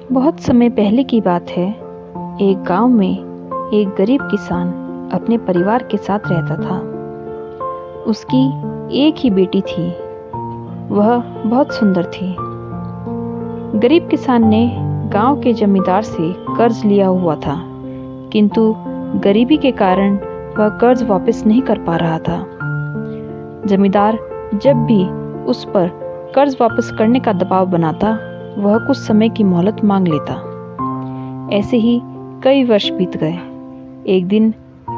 बहुत समय पहले की बात है। एक गांव में एक गरीब किसान अपने परिवार के साथ रहता था। उसकी एक ही बेटी थी। वह बहुत सुंदर थी। गरीब किसान ने गांव के जमींदार से कर्ज लिया हुआ था, किंतु गरीबी के कारण वह कर्ज वापस नहीं कर पा रहा था। जमींदार जब भी उस पर कर्ज वापस करने का दबाव बनाता, वह कुछ समय की मोहलत मांग लेता। ऐसे ही कई वर्ष बीत गए। एक दिन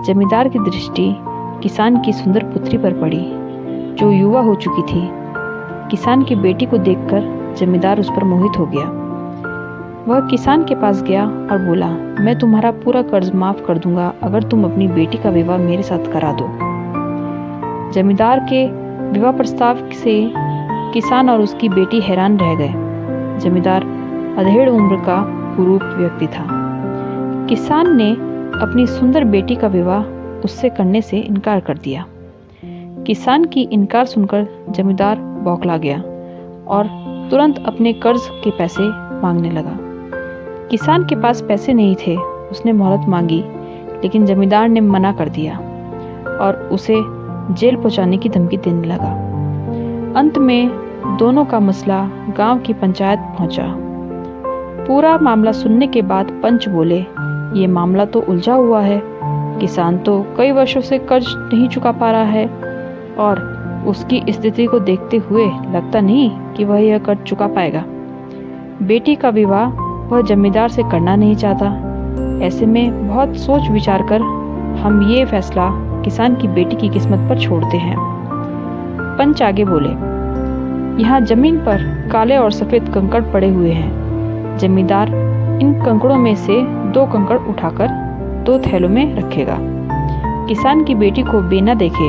जमींदार की दृष्टि किसान की सुंदर पुत्री पर पड़ी, जो युवा हो चुकी थी। किसान की बेटी को देखकर जमींदार उस पर मोहित हो गया। वह किसान के पास गया और बोला, मैं तुम्हारा पूरा कर्ज माफ कर दूंगा अगर तुम अपनी बेटी का विवाह मेरे साथ करा दो। जमींदार के विवाह प्रस्ताव से किसान और उसकी बेटी हैरान रह गए। जमींदार अधेड़ उम्र का कुरूप व्यक्ति था। किसान ने अपनी सुंदर बेटी का विवाह उससे करने से इनकार कर दिया। किसान की इनकार सुनकर जमींदार बौखला गया और तुरंत अपने कर्ज के पैसे मांगने लगा। किसान के पास पैसे नहीं थे। उसने मोहलत मांगी, लेकिन जमींदार ने मना कर दिया और उसे जेल पहुंचाने की धमकी देने लगा। अंत में दोनों का मसला गांव की पंचायत पहुंचा। पूरा मामला सुनने के बाद पंच बोले, ये मामला तो उलझा हुआ है। किसान तो कई वर्षों से कर्ज नहीं चुका पा रहा है और उसकी स्थिति को देखते हुए लगता नहीं कि वह यह कर्ज चुका पाएगा। बेटी का विवाह वह जमींदार से करना नहीं चाहता। ऐसे में बहुत सोच विचार कर हम ये फैसला किसान की बेटी की किस्मत पर छोड़ते हैं। पंच आगे बोले, यहाँ जमीन पर काले और सफेद कंकड़ पड़े हुए हैं। जमींदार इन कंकड़ों में से 2 कंकड़ उठाकर 2 थैलों में रखेगा। किसान की बेटी को बिना देखे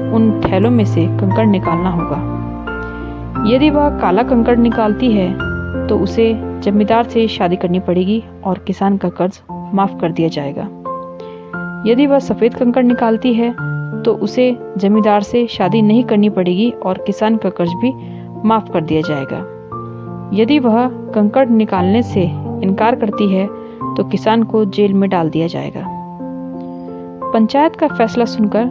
उन थैलों में से कंकड़ निकालना होगा। यदि वह काला कंकड़ निकालती है तो उसे जमींदार से शादी करनी पड़ेगी और किसान का कर्ज माफ कर दिया जाएगा। यदि वह सफेद कंकड़ निकालती है तो उसे जमींदार से शादी नहीं करनी पड़ेगी और किसान का कर्ज भी माफ कर दिया जाएगा। यदि वह कंकड़ निकालने से इनकार करती है तो किसान को जेल में डाल दिया जाएगा। पंचायत का फैसला सुनकर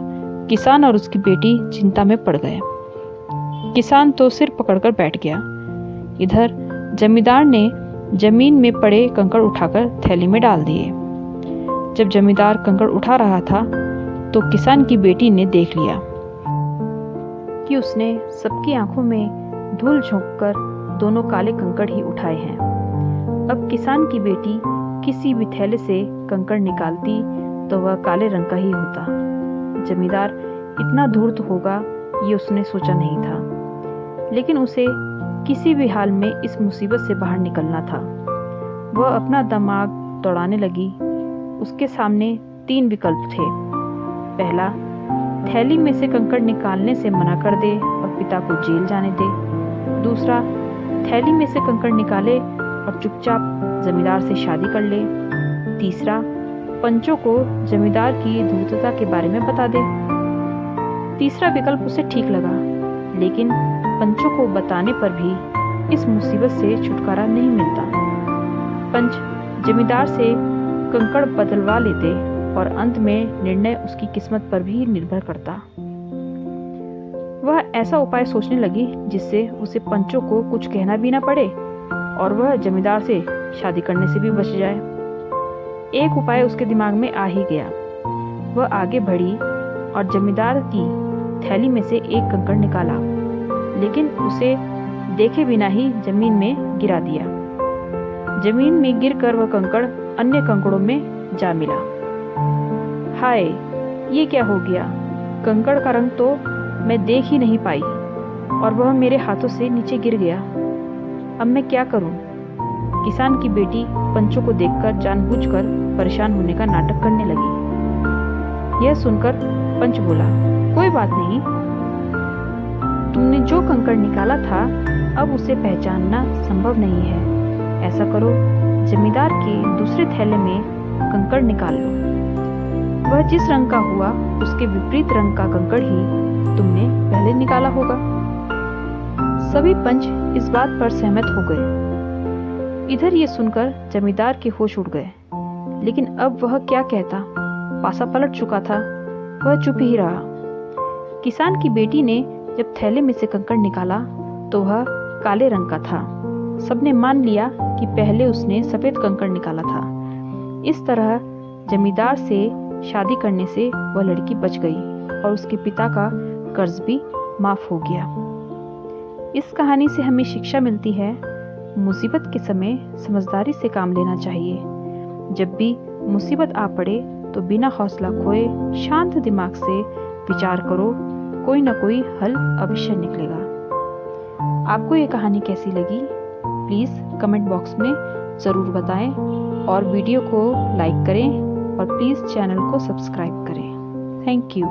किसान और उसकी बेटी चिंता में पड़ गए। किसान तो सिर पकड़कर बैठ गया। इधर जमींदार ने जमीन में पड़े कंकड़ उठाकर थैली में डाल दिए। जब जमींदार कंकड़ उठा रहा था तो किसान की बेटी ने देख लिया कि उसने सबकी आंखों में धूल झोंककर दोनों काले कंकड़ ही उठाए हैं। अब किसान की बेटी किसी भी थैले से कंकड़ निकालती तो वह काले रंग का ही होता। जमींदार इतना धूर्त होगा ये उसने सोचा नहीं था, लेकिन उसे किसी भी हाल में इस मुसीबत से बाहर निकलना था। वह अपना दिमाग दौड़ाने लगी। उसके सामने 3 विकल्प थे। पहला, थैली में से कंकड़ निकालने से मना कर दे और पिता को जेल जाने दे। दूसरा, थैली में से कंकड़ निकाले और चुपचाप जमींदार से शादी कर ले। तीसरा, पंचों को जमींदार की धूर्तता के बारे में बता दे। तीसरा विकल्प उसे ठीक लगा, लेकिन पंचों को बताने पर भी इस मुसीबत से छुटकारा नहीं मिलता। पंच जमींदार से कंकड़ बदलवा लेते और अंत में निर्णय उसकी किस्मत पर भी निर्भर करता। वह ऐसा उपाय सोचने लगी जिससे उसे पंचों को कुछ कहना भी ना पड़े और वह जमींदार से शादी करने से भी बच जाए। एक उपाय उसके दिमाग में आ ही गया। वह आगे बढ़ी और जमींदार की थैली में से एक कंकड़ निकाला, लेकिन उसे देखे बिना ही जमीन में गिरा दिया। जमीन में गिरकर वह कंकड़ अन्य कंकड़ों में जा मिला। हाय, ये क्या हो गया? कंकड़ का रंग तो मैं देख ही नहीं पाई और वह मेरे हाथों से नीचे गिर गया। अब मैं क्या करूं? किसान की बेटी पंचों को देखकर जानबूझकर परेशान होने का नाटक करने लगी। यह सुनकर पंच बोला, कोई बात नहीं, तुमने जो कंकड़ निकाला था अब उसे पहचानना संभव नहीं है। ऐसा करो, जमींदार के दूसरे थैले में कंकड़ निकाल लो। वह जिस रंग का हुआ उसके विपरीत रंग का कंकड़ ही तुमने पहले निकाला होगा। सभी पंच इस बात पर सहमत हो गए। इधर ये सुनकर जमींदार के होश उड़ गए, लेकिन अब वह क्या कहता। पासा पलट चुका था, वह चुप ही रहा। किसान की बेटी ने जब थैले में से कंकड़ निकाला तो वह काले रंग का था। सबने मान लिया कि पहले उसने सफेद कंकड़ निकाला था। इस तरह जमींदार से शादी करने से वह लड़की बच गई और उसके पिता का कर्ज भी माफ हो गया। इस कहानी से हमें शिक्षा मिलती है, मुसीबत के समय समझदारी से काम लेना चाहिए। जब भी मुसीबत आ पड़े तो बिना हौसला खोए शांत दिमाग से विचार करो, कोई ना कोई हल अवश्य निकलेगा। आपको ये कहानी कैसी लगी प्लीज़ कमेंट बॉक्स में ज़रूर बताएं और वीडियो को लाइक करें और प्लीज़ चैनल को सब्सक्राइब करें। Thank you.